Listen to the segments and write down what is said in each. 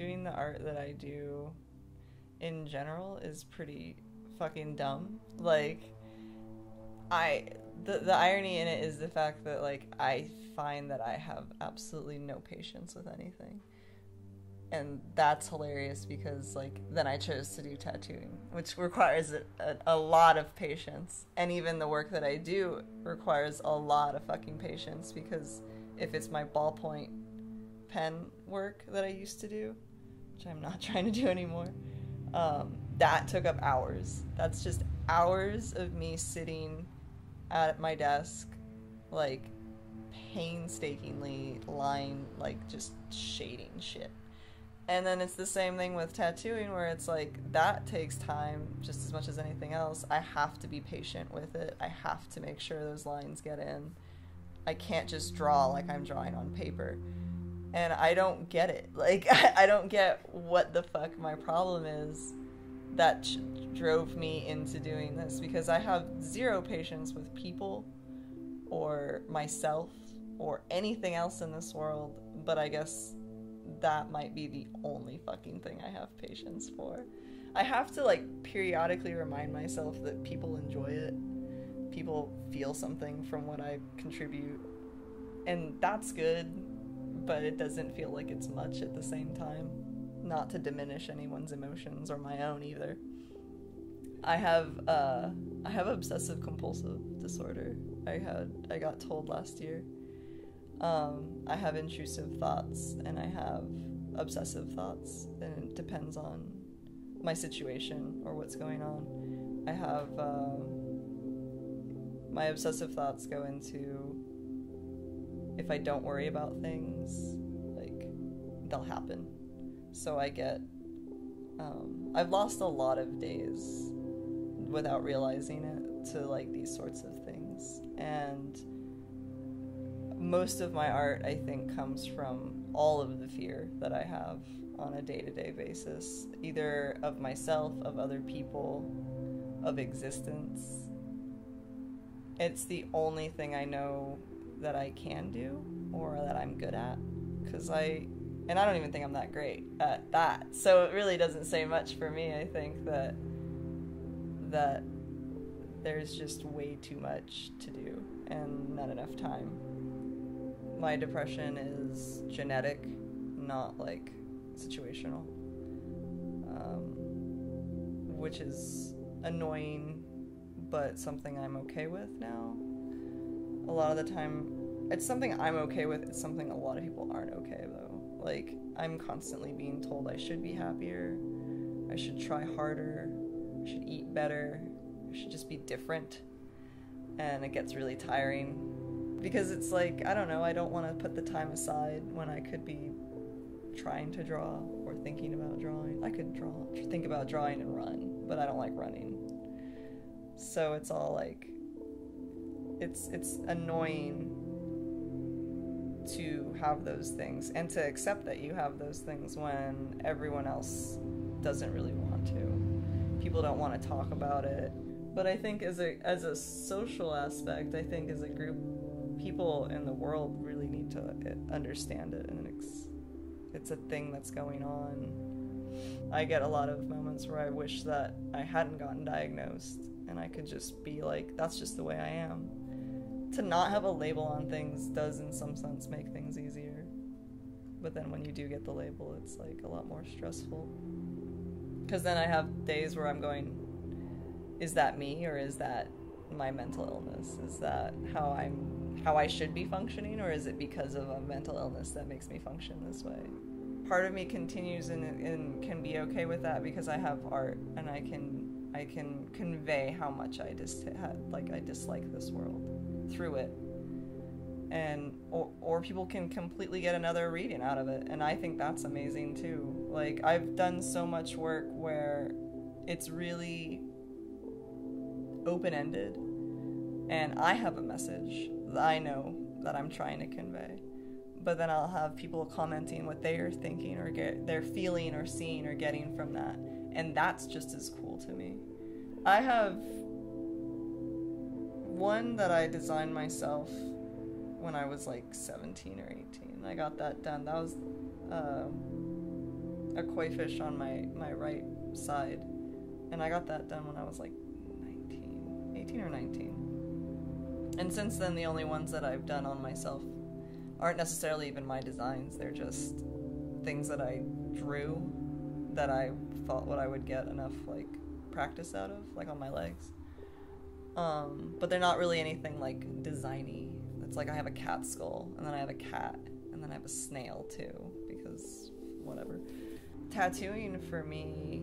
doing the art that I do in general is pretty fucking dumb. Like, the irony in it is the fact that, like, I find that I have absolutely no patience with anything. And that's hilarious because, like, then I chose to do tattooing, which requires a lot of patience. And even the work that I do requires a lot of fucking patience, because if it's my ballpoint pen work that I used to do, which I'm not trying to do anymore, that took up hours. That's just hours of me sitting at my desk, like, painstakingly lying, like, just shading shit. And then it's the same thing with tattooing, where it's like, that takes time just as much as anything else. I have to be patient with it. I have to make sure those lines get in. I can't just draw like I'm drawing on paper. And I don't get it. Like, I don't get what the fuck my problem is that drove me into doing this, because I have zero patience with people or myself or anything else in this world, but I guess that might be the only fucking thing I have patience for. I have to, like, periodically remind myself that people enjoy it. People feel something from what I contribute. And that's good, but it doesn't feel like it's much at the same time. Not to diminish anyone's emotions or my own either. I have obsessive compulsive disorder. I got told last year. I have intrusive thoughts and I have obsessive thoughts, and it depends on my situation or what's going on. I have my obsessive thoughts go into, if I don't worry about things, like, they'll happen. So I get I've lost a lot of days without realizing it to, like, these sorts of things. And most of my art, I think, comes from all of the fear that I have on a day-to-day basis, either of myself, of other people, of existence. It's the only thing I know that I can do or that I'm good at, and I don't even think I'm that great at that. So it really doesn't say much for me. I think that there's just way too much to do and not enough time. My depression is genetic, not, like, situational, which is annoying, but something I'm okay with now. A lot of the time, it's something I'm okay with. It's something a lot of people aren't okay, though. Like, I'm constantly being told I should be happier, I should try harder, I should eat better, I should just be different, and it gets really tiring. Because it's like, I don't know, I don't want to put the time aside when I could be trying to draw or thinking about drawing. I could think about drawing and run, but I don't like running. So it's all like, it's annoying to have those things and to accept that you have those things when everyone else doesn't really want to. People don't want to talk about it. But I think as a social aspect, I think as a group, people in the world really need to understand it, and it's a thing that's going on. I get a lot of moments where I wish that I hadn't gotten diagnosed and I could just be like, that's just the way I am. To not have a label on things does in some sense make things easier, but then when you do get the label, it's, like, a lot more stressful, because then I have days where I'm going, is that me, or is that my mental illness? Is that how I should be functioning, or is it because of a mental illness that makes me function this way? Part of me continues and can be okay with that because I have art, and I can convey how much I dislike this world through it, and or people can completely get another reading out of it, and I think that's amazing too. Like, I've done so much work where it's really open-ended, and I have a message that I know that I'm trying to convey, but then I'll have people commenting what they are thinking or they're feeling or seeing or getting from that, and that's just as cool to me. I have one that I designed myself when I was, like, 17 or 18. I got that done. That was a koi fish on my right side. And I got that done when I was like 18 or 19. And since then, the only ones that I've done on myself aren't necessarily even my designs. They're just things that I drew that I thought what I would get enough like practice out of, like on my legs. But they're not really anything like designy. It's like I have a cat skull, and then I have a cat, and then I have a snail too, because whatever. Tattooing for me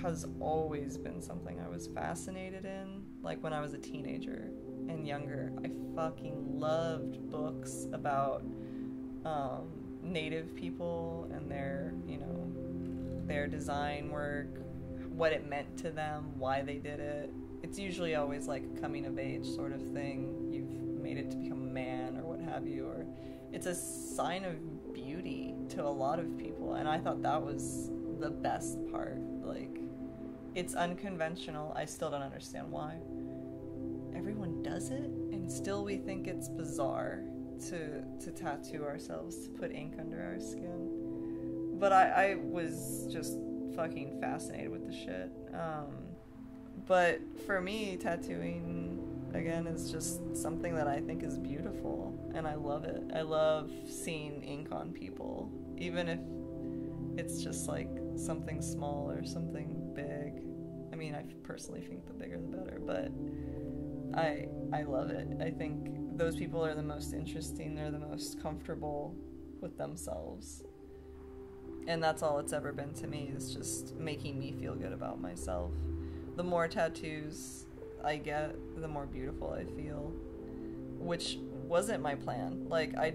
has always been something I was fascinated in. Like when I was a teenager and younger, I fucking loved books about Native people and their, you know, their design work, what it meant to them, why they did it. It's usually always like a coming of age sort of thing. You've made it to become a man or what have you, or it's a sign of beauty to a lot of people, and I thought that was the best part. Like, it's unconventional. I still don't understand why everyone does it, and still we think it's bizarre to tattoo ourselves, to put ink under our skin. But I was just fucking fascinated with the shit. But for me, tattooing, again, is just something that I think is beautiful, and I love it. I love seeing ink on people, even if it's just like something small or something big. I mean, I personally think the bigger the better, but I love it. I think those people are the most interesting, they're the most comfortable with themselves. And that's all it's ever been to me, is just making me feel good about myself. The more tattoos I get, the more beautiful I feel, which wasn't my plan. Like, I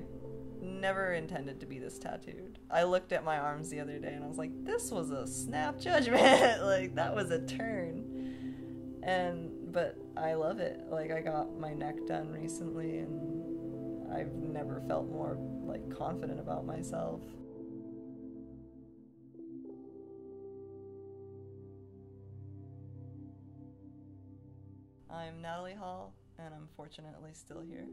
never intended to be this tattooed. I looked at my arms the other day and I was like, this was a snap judgment. Like, that was a turn. But I love it. Like, I got my neck done recently and I've never felt more, like, confident about myself. I'm Natalie Hall, and I'm fortunately still here.